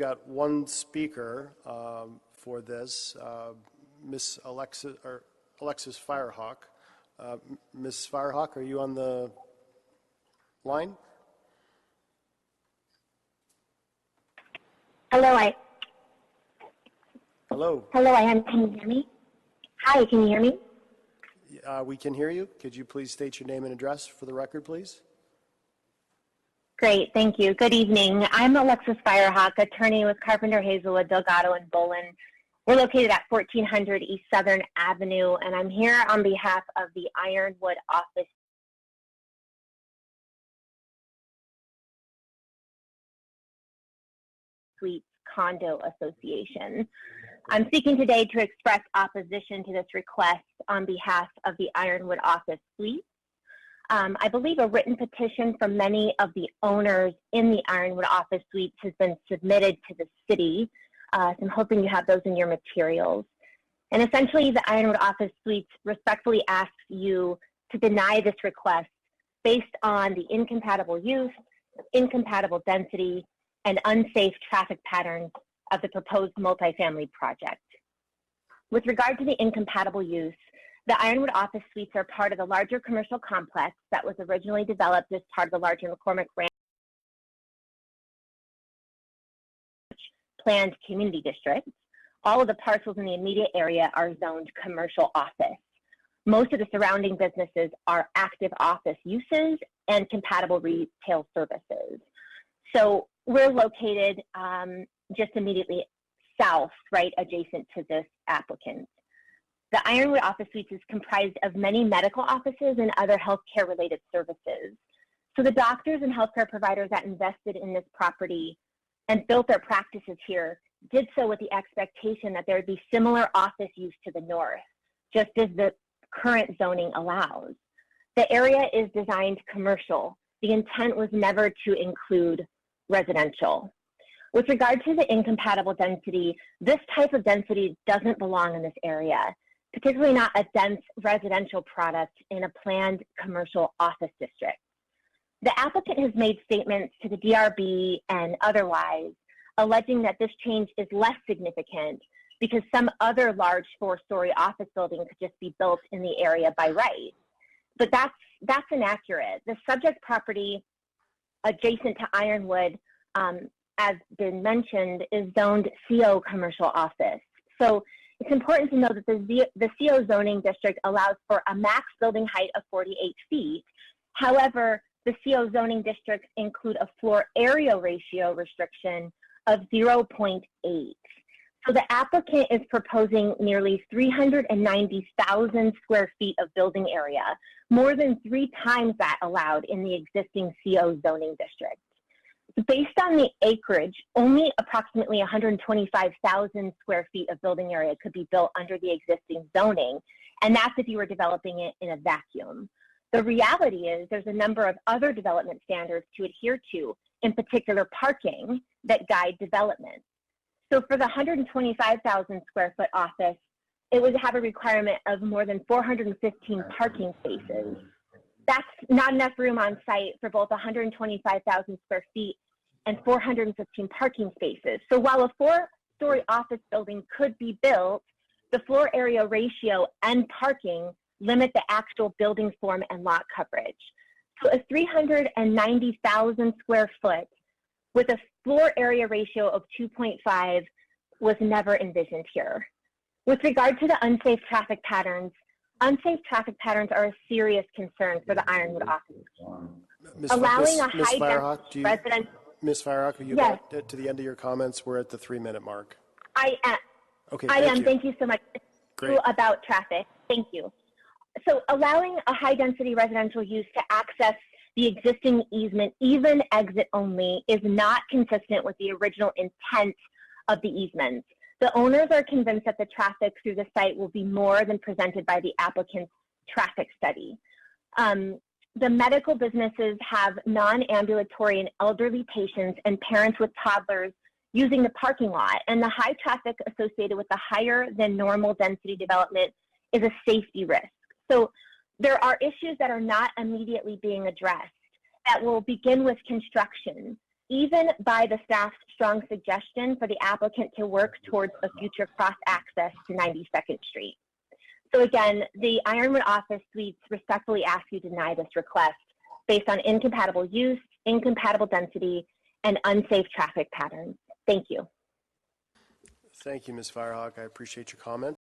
got one speaker for this, Miss Alexis Firehawk. Ms. Firehawk, are you on the line? Hello, Hello. Hello, I am. Can you hear me? Hi, can you hear me? We can hear you. Could you please state your name and address for the record, please? Great, thank you. Good evening. I'm Alexis Firehawk, attorney with Carpenter, Hazelwood, Delgado, and Bolin. We're located at 1400 East Southern Avenue, and I'm here on behalf of the Ironwood Office Suites Condo Association. I'm speaking today to express opposition to this request on behalf of the Ironwood Office Suites. I believe a written petition from many of the owners in the Ironwood Office Suites has been submitted to the city. So I'm hoping you have those in your materials. And essentially, the Ironwood Office Suites respectfully asks you to deny this request based on the incompatible use, incompatible density, and unsafe traffic patterns of the proposed multifamily project. With regard to the incompatible use, the Ironwood Office Suites are part of the larger commercial complex that was originally developed as part of the larger McCormick Ranch planned community district. All of the parcels in the immediate area are zoned commercial office. Most of the surrounding businesses are active office uses and compatible retail services. So we're located just immediately south, right, adjacent to this applicant. The Ironwood Office Suites is comprised of many medical offices and other healthcare related services. So the doctors and healthcare providers that invested in this property and built their practices here did so with the expectation that there would be similar office use to the north, just as the current zoning allows. The area is designed commercial. The intent was never to include residential. With regard to the incompatible density, this type of density doesn't belong in this area, particularly not a dense residential product in a planned commercial office district. The applicant has made statements to the DRB and otherwise, alleging that this change is less significant because some other large 4-story office building could just be built in the area by right. But that's inaccurate. The subject property adjacent to Ironwood, as been mentioned, is zoned CO commercial office. So it's important to know that the CO zoning district allows for a max building height of 48 feet. However, the CO zoning districts include a floor area ratio restriction of 0.8. So the applicant is proposing nearly 390,000 square feet of building area, more than 3 times that allowed in the existing CO zoning district. Based on the acreage, only approximately 125,000 square feet of building area could be built under the existing zoning, and that's if you were developing it in a vacuum. The reality is there's a number of other development standards to adhere to, in particular parking, that guide development. So for the 125,000 square foot office, it would have a requirement of more than 415 parking spaces. That's not enough room on site for both 125,000 square feet and 415 parking spaces. So while a 4-story office building could be built, the floor area ratio and parking limit the actual building form and lot coverage. So a 390,000 square foot with a floor area ratio of 2.5 was never envisioned here. With regard to the unsafe traffic patterns are a serious concern for the Ironwood office. Allowing a high density residential. Ms. Firehawk, are you back to the end of your comments? We're at the 3-minute mark. I am. Okay, Thank you so much. Great. About traffic. Thank you. So allowing a high density residential use to access the existing easement, even exit only, is not consistent with the original intent of the easements. The owners are convinced that the traffic through the site will be more than presented by the applicant's traffic study. The medical businesses have non-ambulatory and elderly patients and parents with toddlers using the parking lot, and the high traffic associated with the higher than normal density development is a safety risk. So there are issues that are not immediately being addressed that will begin with construction. even by the staff's strong suggestion for the applicant to work towards a future cross access to 92nd Street. So again, the Ironwood office suites respectfully ask you to deny this request based on incompatible use, incompatible density, and unsafe traffic patterns. Thank you. Thank you, Ms. Firehawk. I appreciate your comment.